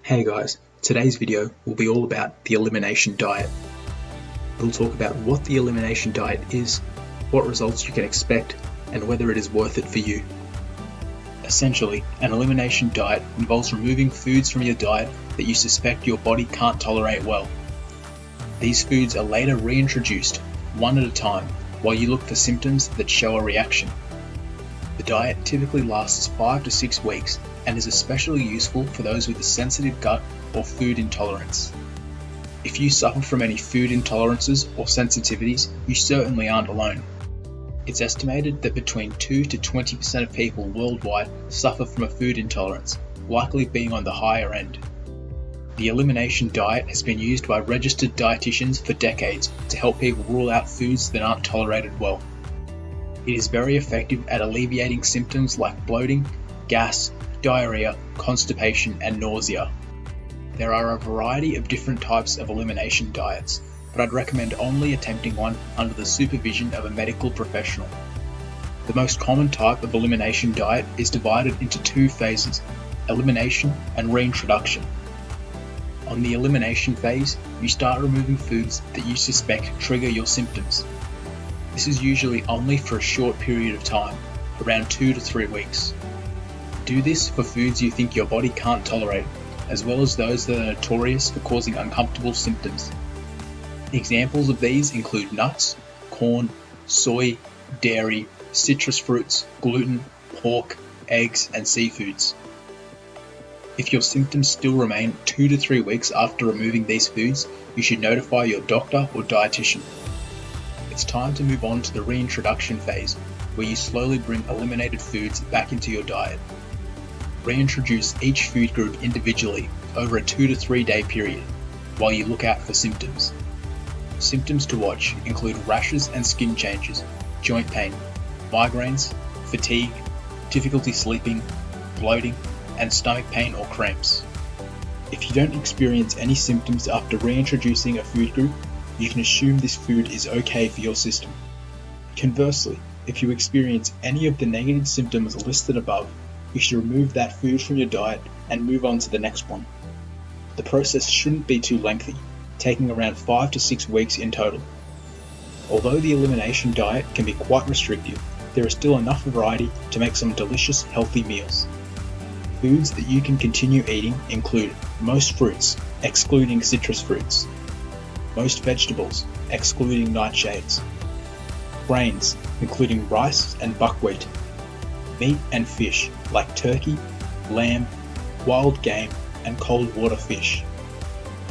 Hey guys, today's video will be all about the elimination diet. We'll talk about what the elimination diet is, what results you can expect, and whether it is worth it for you. Essentially, an elimination diet involves removing foods from your diet that you suspect your body can't tolerate well. These foods are later reintroduced, one at a time, while you look for symptoms that show a reaction. The diet typically lasts 5 to 6 weeks and is especially useful for those with a sensitive gut or food intolerance. If you suffer from any food intolerances or sensitivities, you certainly aren't alone. It's estimated that between 2 to 20% of people worldwide suffer from a food intolerance, likely being on the higher end. The elimination diet has been used by registered dietitians for decades to help people rule out foods that aren't tolerated well. It is very effective at alleviating symptoms like bloating, gas, diarrhea, constipation, and nausea. There are a variety of different types of elimination diets, but I'd recommend only attempting one under the supervision of a medical professional. The most common type of elimination diet is divided into 2 phases, elimination and reintroduction. On the elimination phase, you start removing foods that you suspect trigger your symptoms. This is usually only for a short period of time, around 2 to 3 weeks. Do this for foods you think your body can't tolerate, as well as those that are notorious for causing uncomfortable symptoms. Examples of these include nuts, corn, soy, dairy, citrus fruits, gluten, pork, eggs, and seafoods. If your symptoms still remain 2 to 3 weeks after removing these foods, you should notify your doctor or dietitian. It's time to move on to the reintroduction phase, where you slowly bring eliminated foods back into your diet. Reintroduce each food group individually over a 2 to 3 day period, while you look out for symptoms. Symptoms to watch include rashes and skin changes, joint pain, migraines, fatigue, difficulty sleeping, bloating, and stomach pain or cramps. If you don't experience any symptoms after reintroducing a food group, you can assume this food is okay for your system. Conversely, if you experience any of the negative symptoms listed above, you should remove that food from your diet and move on to the next one. The process shouldn't be too lengthy, taking around 5 to 6 weeks in total. Although the elimination diet can be quite restrictive, there is still enough variety to make some delicious, healthy meals. Foods that you can continue eating include most fruits, excluding citrus fruits, most vegetables, excluding nightshades, grains, including rice and buckwheat, meat and fish like turkey, lamb, wild game, and cold water fish,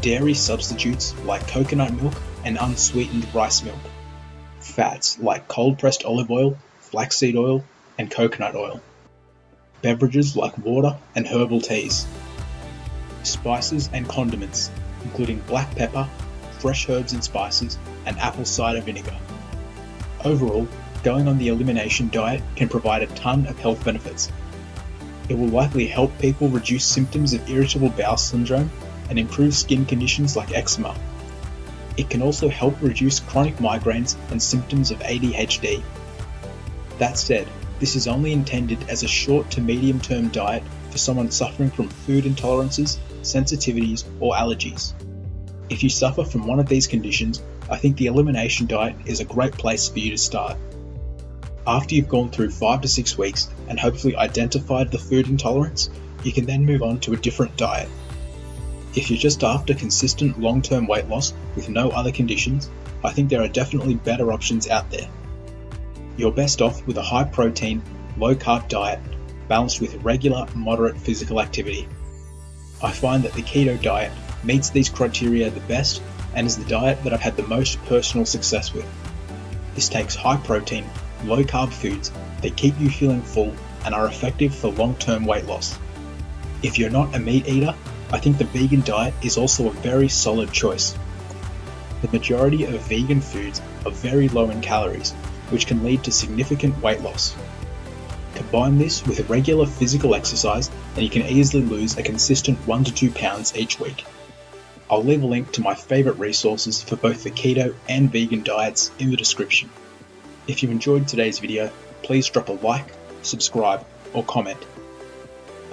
dairy substitutes like coconut milk and unsweetened rice milk, fats like cold pressed olive oil, flaxseed oil, and coconut oil, beverages like water and herbal teas, spices and condiments, including black pepper, fresh herbs and spices, and apple cider vinegar. Overall, going on the elimination diet can provide a ton of health benefits. It will likely help people reduce symptoms of irritable bowel syndrome and improve skin conditions like eczema. It can also help reduce chronic migraines and symptoms of ADHD. That said, this is only intended as a short to medium term diet for someone suffering from food intolerances, sensitivities, or allergies. If you suffer from one of these conditions, I think the elimination diet is a great place for you to start. After you've gone through 5 to 6 weeks and hopefully identified the food intolerance, you can then move on to a different diet. If you're just after consistent long-term weight loss with no other conditions, I think there are definitely better options out there. You're best off with a high-protein, low-carb diet balanced with regular, moderate physical activity. I find that the keto diet meets these criteria the best and is the diet that I've had the most personal success with. This takes high protein, low carb foods that keep you feeling full and are effective for long-term weight loss. If you're not a meat eater, I think the vegan diet is also a very solid choice. The majority of vegan foods are very low in calories, which can lead to significant weight loss. Combine this with regular physical exercise and you can easily lose a consistent 1 to 2 pounds each week. I'll leave a link to my favourite resources for both the keto and vegan diets in the description. If you enjoyed today's video, please drop a like, subscribe, or comment.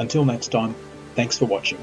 Until next time, thanks for watching.